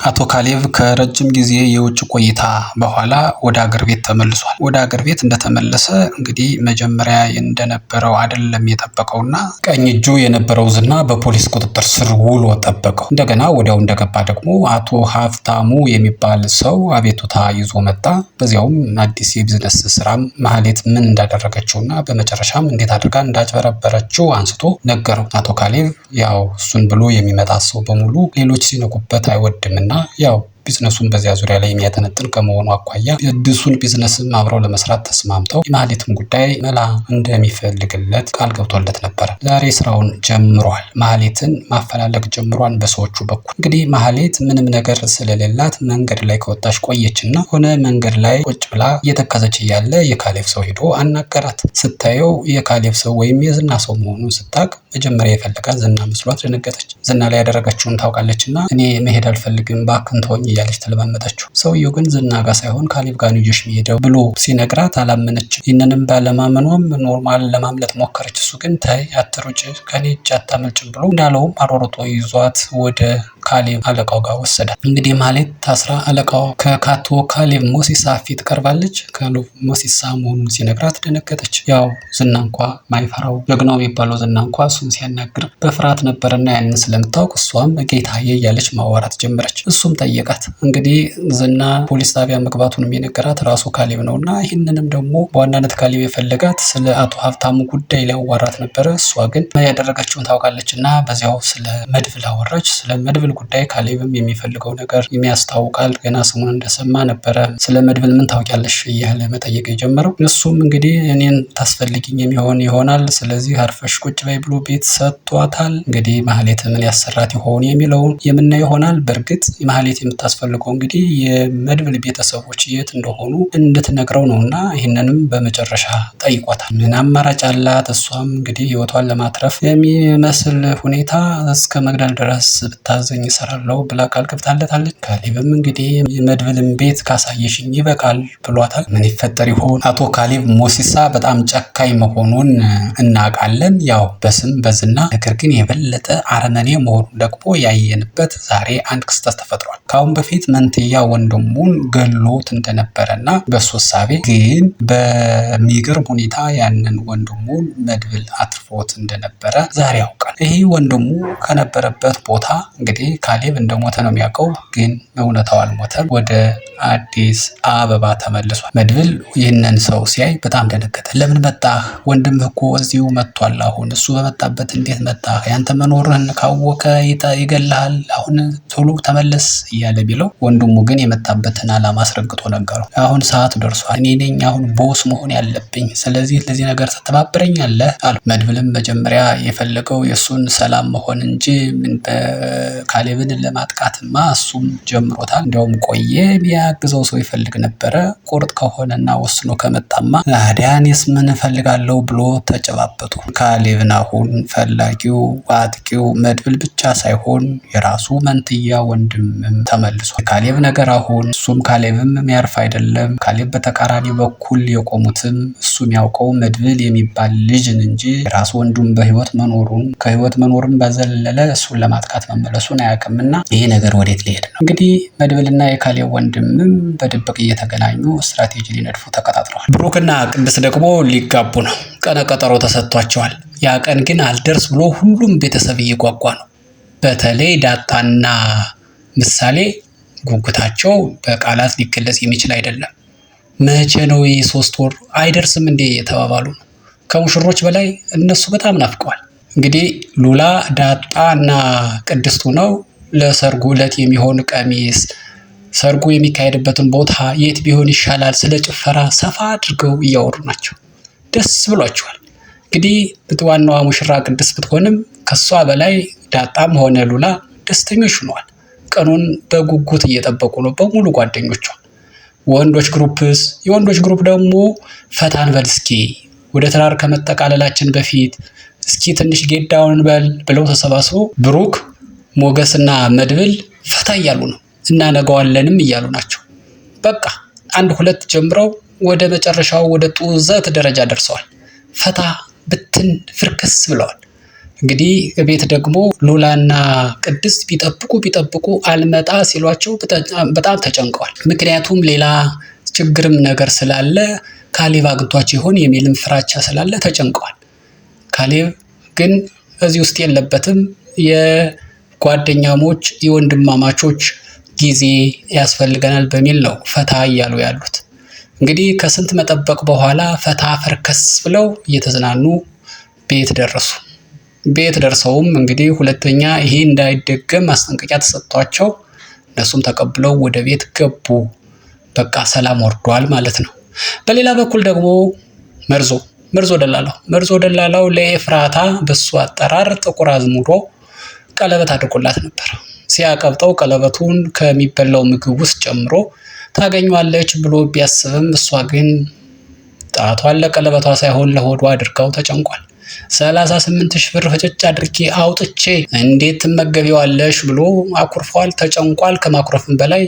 አቶ ካሌብ ከረጅም ጊዜ የውጭ ቆይታ በኋላ ወደ አገር ቤት ተመልሷል። ወደ አገር ቤት እንደተመለሰ እንግዲህ መጀመሪያ እንደነበረው አይደለም የጠበቀውና ቀኝ እጁ የነበረው ዝና በፖሊስ ቁጥጥር ስር ውሎ ጠበቀው። እንደገና ወዲያው እንደገባ ደግሞ አቶ ሀብታሙ የሚባል ሰው አቤቱታ ይዞ መጣ። በዚያውም አዲስ የቢዝነስ ስራም ማህሌት ምን እንዳደረገችውና በመጨረሻም እንዴት አድርጋ እንዳጭበረበረችው አንስቶ ነገረው። አቶ ካሌብ ያው እሱን ብሎ የሚመጣ ሰው በሙሉ ሌሎች ሲነቁበት አይወድምና ያው ቢዝነሱን በዚያ ዙሪያ ላይ የሚያጠነጥን ከመሆኑ አኳያ አዲሱን ቢዝነስም አብረው ለመስራት ተስማምተው የማህሌትን ጉዳይ መላ እንደሚፈልግለት ቃል ገብቶለት ነበር። ዛሬ ስራውን ጀምሯል። ማህሌትን ማፈላለግ ጀምሯል በሰዎቹ በኩል። እንግዲህ ማህሌት ምንም ነገር ስለሌላት መንገድ ላይ ከወጣች ቆየችና ሆነ መንገድ ላይ ቁጭ ብላ እየተከዘች እያለ የካሌብ ሰው ሄዶ አናገራት። ስታየው የካሌብ ሰው ወይም የዝና ሰው መሆኑን ስታቅ መጀመሪያ የፈለጋት ዝና መስሏት ደነገጠች። ዝና ላይ ያደረገችውን ታውቃለችና እኔ መሄድ አልፈልግም ባክን ተወኝ እያለች ተለማመጠችው። ሰውየው ግን ዝና ጋር ሳይሆን ካሌብ ጋር ነው ይዤሽ የሚሄደው ብሎ ሲነግራት አላመነችም። ይህንንም ባለማመኗም ኖርማል ለማምለጥ ሞከረች። እሱ ግን ተይ አትሩጭ ከኔ እጅ አታመልጭም ብሎ እንዳለውም አሯሩጦ ይዟት ወደ ካሌብ አለቃው ጋር ወሰዳት። እንግዲህ ማህሌት ታስራ አለቃው ከአቶ ካሌብ ሞሲሳ ፊት ቀርባለች። ካሌብ ሞሲሳ መሆኑን ሲነግራት ደነገጠች። ያው ዝና እንኳ ማይፈራው ጀግናው የሚባለው ዝና እንኳ እሱን ሲያናግር በፍርሃት ነበርና ያንን ስለምታውቅ እሷም ጌታዬ እያለች ማዋራት ጀመረች። እሱም ጠየቃት። እንግዲህ ዝና ፖሊስ ጣቢያ መግባቱንም የነገራት ራሱ ካሌብ ነውና ይህንንም ደግሞ በዋናነት ካሌብ የፈለጋት ስለ አቶ ሀብታሙ ጉዳይ ሊያዋራት ነበረ። እሷ ግን ያደረገችውን ታውቃለች እና በዚያው ስለ መድብል አወራች። ስለ መድብል ጉዳይ ካሌብም የሚፈልገው ነገር የሚያስታውቃል። ገና ስሙን እንደሰማ ነበረ ስለ መድብል ምን ታውቂያለሽ እያለ መጠየቅ የጀመረው። እሱም እንግዲህ እኔን ታስፈልጊኝ ይሆናል ስለዚህ አርፈሽ ቁጭ በይ ብሎ ቤት ሰጥቷታል። እንግዲህ ማህሌት ምን ያሰራት ይሆን የሚለውን የምናየው ይሆናል። በእርግጥ ማህሌት የምታስፈልገው እንግዲህ የመድብል ቤተሰቦች የት እንደሆኑ እንድትነግረው ነውና ይህንንም በመጨረሻ ጠይቋታል። ምን አማራጭ አላት? እሷም እንግዲህ ህይወቷን ለማትረፍ የሚመስል ሁኔታ እስከ መግደል ድረስ ብታዘኝ እሰራለሁ ብላ ቃል ገብታለታለች። ካሌብም እንግዲህ የመድብልን ቤት ካሳየሽኝ ይበቃል ብሏታል። ምን ይፈጠር ይሆን? አቶ ካሌብ ሞሲሳ በጣም ጨካኝ መሆኑን እናውቃለን፣ ያው በስም በዝና ነገር ግን የበለጠ አረመኔ መሆኑን ደግሞ ያየንበት ዛሬ አንድ ክስተት ተፈጥሯል። ከአሁን በፊት መንትያ ወንድሙን ገሎት እንደነበረና በሱ እሳቤ ግን በሚገርም ሁኔታ ያንን ወንድሙን መድብል አትርፎት እንደነበረ ዛሬ ያውቃል። ይሄ ወንድሙ ከነበረበት ቦታ እንግዲህ ካሌብ እንደሞተ ነው የሚያውቀው፣ ግን እውነታው አልሞተም። ወደ አዲስ አበባ ተመልሷል። መድብል ይህንን ሰው ሲያይ በጣም ደነገጠ። ለምን መጣህ? ወንድምህ እኮ እዚሁ መጥቷል። አሁን እሱ በመጣበት እንዴት መጣህ? ያንተ መኖርህን ካወቀ ይገልሃል። አሁን ቶሎ ተመለስ እያለ ቢለው ወንድሙ ግን የመጣበትን ዓላማ አስረግጦ ነገረው። አሁን ሰዓቱ ደርሷል። እኔ ነኝ አሁን ቦስ መሆን ያለብኝ። ስለዚህ ለዚህ ነገር ትተባበረኛለህ አሉ። መድብልም መጀመሪያ የፈለገው የእሱን ሰላም መሆን እንጂ ካሌብን ለማጥቃትማ እሱም ጀምሮታል። እንዲያውም ቆየ የሚያግዘው ሰው ይፈልግ ነበረ። ቁርጥ ከሆነና ወስኖ ከመጣማ አዲያኔስ ምን እፈልጋለሁ ብሎ ተጨባበጡ። ካሌብን አሁን ፈላጊው አጥቂው መድብል ብቻ ሳይሆን የራሱ መንትያ ወንድምም ተመልሷል። ካሌብ ነገር አሁን እሱም ካሌብም የሚያርፍ አይደለም። ካሌብ በተቃራኒ በኩል የቆሙትም እሱ የሚያውቀው መድብል የሚባል ልጅን እንጂ የራሱ ወንዱም በህይወት መኖሩን ከህይወት መኖርም ባዘለለ እሱን ለማጥቃት መመለሱን አያውቅምና ይሄ ነገር ወዴት ሊሄድ ነው? እንግዲህ መድብልና የካሌብ ወንድምም በድብቅ እየተገናኙ ስትራቴጂ ሊነድፉ ተቀጣጥረዋል። ብሩክና ቅድስት ደግሞ ሊጋቡ ነው። ቀነ ቀጠሮ ተሰጥቷቸዋል። ያ ቀን ግን አልደርስ ብሎ ሁሉም ቤተሰብ እየጓጓ ነው። በተለይ ዳጣና ምሳሌ ጉጉታቸው በቃላት ሊገለጽ የሚችል አይደለም። መቼ ነው ይህ 3 ወር አይደርስም እንዴ የተባባሉ ነው። ከሙሽሮች በላይ እነሱ በጣም ናፍቀዋል። እንግዲህ ሉላ ዳጣ እና ቅድስቱ ነው ለሰርጉ ዕለት የሚሆን ቀሚስ፣ ሰርጉ የሚካሄድበትን ቦታ የት ቢሆን ይሻላል፣ ስለ ጭፈራ ሰፋ አድርገው እያወሩ ናቸው። ደስ ብሏቸዋል። እንግዲህ ዋናዋ ሙሽራ ቅድስት ብትሆንም ከሷ በላይ ዳጣም ሆነ ሉላ ደስተኞች ሆነዋል። ቀኑን በጉጉት እየጠበቁ ነው በሙሉ ጓደኞቿ። ወንዶች ግሩፕስ? የወንዶች ግሩፕ ደግሞ ፈታን በል እስኪ ወደ ትዳር ከመጠቃለላችን በፊት እስኪ ትንሽ ጌዳውን በል ብለው ተሰባስበው ብሩክ ሞገስና መድብል ፈታ እያሉ ነው። እናነጋዋለንም እያሉ ናቸው። በቃ 1-2 ጀምረው ወደ መጨረሻው ወደ ጡዘት ደረጃ ደርሰዋል። ፈታ ብትን ፍርክስ ብለዋል። እንግዲህ ቤት ደግሞ ሉላና ቅድስት ቢጠብቁ አልመጣ ሲሏቸው በጣም ተጨንቀዋል። ምክንያቱም ሌላ ችግርም ነገር ስላለ ካሌብ አግኝቷቸው ይሆን የሚልም ፍራቻ ስላለ ተጨንቀዋል። ካሌብ ግን እዚህ ውስጥ የለበትም። የጓደኛሞች የወንድማማቾች ጊዜ ያስፈልገናል በሚል ነው ፈታ እያሉ ያሉት። እንግዲህ ከስንት መጠበቅ በኋላ ፈታ ፈርከስ ብለው እየተዝናኑ ቤት ደረሱ። ቤት ደርሰውም እንግዲህ ሁለተኛ ይሄ እንዳይደገም ማስጠንቀቂያ ተሰጥቷቸው እነሱም ተቀብለው ወደ ቤት ገቡ። በቃ ሰላም ወርዷል ማለት ነው። በሌላ በኩል ደግሞ መርዞ ደላላው ለኤፍራታ በሱ አጠራር ጥቁር አዝሙዶ ቀለበት አድርጎላት ነበር። ሲያቀብጠው ቀለበቱን ከሚበላው ምግብ ውስጥ ጨምሮ ታገኘዋለች ብሎ ቢያስብም እሷ ግን ጣቷን ለቀለበቷ ሳይሆን ለሆዷ አድርጋው ተጨንቋል። 38,000 ብር ፍጭጭ አድርጌ አውጥቼ እንዴት ትመገቢዋለሽ ብሎ አኩርፏል፣ ተጨንቋል። ከማኩረፍም በላይ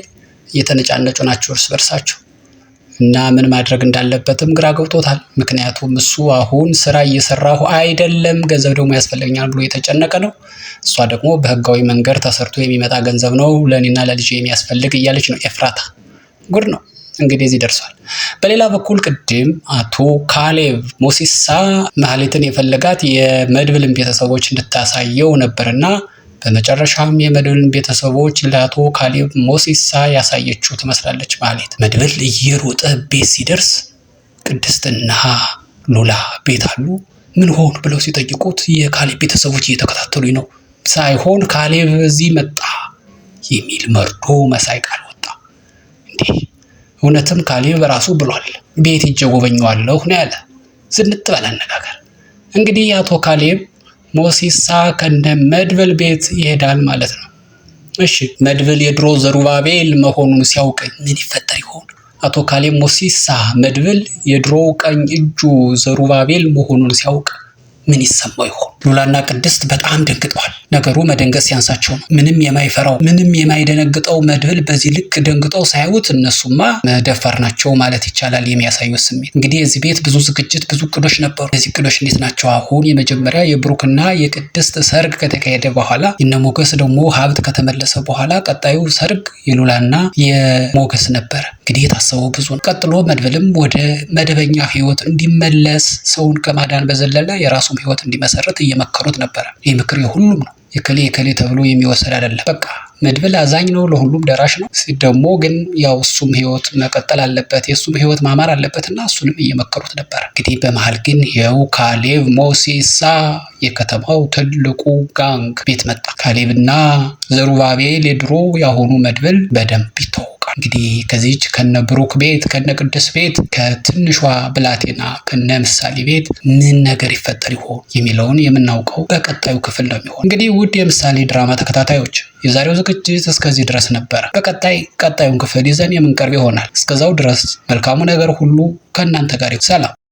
እየተነጫነጩ ናቸው እርስ በርሳቸው እና ምን ማድረግ እንዳለበትም ግራ ገብቶታል። ምክንያቱም እሱ አሁን ስራ እየሰራሁ አይደለም፣ ገንዘብ ደግሞ ያስፈልገኛል ብሎ የተጨነቀ ነው። እሷ ደግሞ በህጋዊ መንገድ ተሰርቶ የሚመጣ ገንዘብ ነው ለኔና ለልጄ የሚያስፈልግ እያለች ነው። ኤፍራታ ጉድ ነው እንግዲህ እዚህ ደርሷል። በሌላ በኩል ቅድም አቶ ካሌብ ሞሲሳ ማህሌትን የፈለጋት የመድብልን ቤተሰቦች እንድታሳየው ነበርና በመጨረሻም የመድብልን ቤተሰቦች ለአቶ ካሌብ ሞሲሳ ያሳየችው ትመስላለች። ማህሌት መድብል እየሮጠ ቤት ሲደርስ ቅድስትና ሉላ ቤት አሉ። ምን ሆኑ ብለው ሲጠይቁት የካሌብ ቤተሰቦች እየተከታተሉኝ ነው ሳይሆን ካሌብ እዚህ መጣ የሚል መርዶ መሳይ ቃል ወጣ። እንዴ እውነትም ካሌብ በራሱ ብሏል። ቤት ሄጄ ጎበኘዋለሁ ነው ያለ። ዝንጥ ባለ አነጋገር እንግዲህ አቶ ካሌብ ሞሲሳ ከነ መድብል ቤት ይሄዳል ማለት ነው። እሺ መድብል የድሮ ዘሩባቤል መሆኑን ሲያውቅ ምን ይፈጠር ይሆን? አቶ ካሌብ ሞሲሳ መድብል የድሮ ቀኝ እጁ ዘሩባቤል መሆኑን ሲያውቅ ምን ይሰማው ይሆን? ሉላና ቅድስት በጣም ደንግጠዋል። ነገሩ መደንገጥ ሲያንሳቸው ነው። ምንም የማይፈራው ምንም የማይደነግጠው መድብል በዚህ ልክ ደንግጠው ሳያዩት እነሱማ ደፋር ናቸው ማለት ይቻላል። የሚያሳዩት ስሜት እንግዲህ እዚህ ቤት ብዙ ዝግጅት ብዙ እቅዶች ነበሩ። እነዚህ እቅዶች እንዴት ናቸው? አሁን የመጀመሪያ የብሩክና የቅድስት ሰርግ ከተካሄደ በኋላ የነ ሞገስ ደግሞ ሀብት ከተመለሰ በኋላ ቀጣዩ ሰርግ የሉላና የሞገስ ነበረ። እንግዲህ የታሰበው ብዙ ነው። ቀጥሎ መድብልም ወደ መደበኛ ህይወት እንዲመለስ ሰውን ከማዳን በዘለለ የራሱም ህይወት እንዲመሰረት እየመከሩት ነበረ። ይህ ምክር የሁሉም ነው። የከሌ ተብሎ የሚወሰድ አይደለም። በቃ መድብል አዛኝ ነው፣ ለሁሉም ደራሽ ነው። ደግሞ ግን ያው እሱም ህይወት መቀጠል አለበት፣ የእሱም ህይወት ማማር አለበትና እሱንም እየመከሩት ነበር። እንግዲህ በመሀል ግን ይኸው ካሌብ ሞሲሳ የከተማው ትልቁ ጋንግ ቤት መጣ። ካሌብና ዘሩባቤል የድሮ ያሆኑ መድብል በደንብ ይተዋወቃል። እንግዲህ ከዚች ከነ ብሩክ ቤት ከነ ቅድስ ቤት ከትንሿ ብላቴና ከነ ምሳሌ ቤት ምን ነገር ይፈጠር ይሆን የሚለውን የምናውቀው በቀጣዩ ክፍል ነው የሚሆን። እንግዲህ ውድ የምሳሌ ድራማ ተከታታዮች የዛሬው ዝግጅት እስከዚህ ድረስ ነበር። ቀጣዩን ክፍል ይዘን የምንቀርብ ይሆናል። እስከዛው ድረስ መልካሙ ነገር ሁሉ ከእናንተ ጋር ይሁን። ሰላም።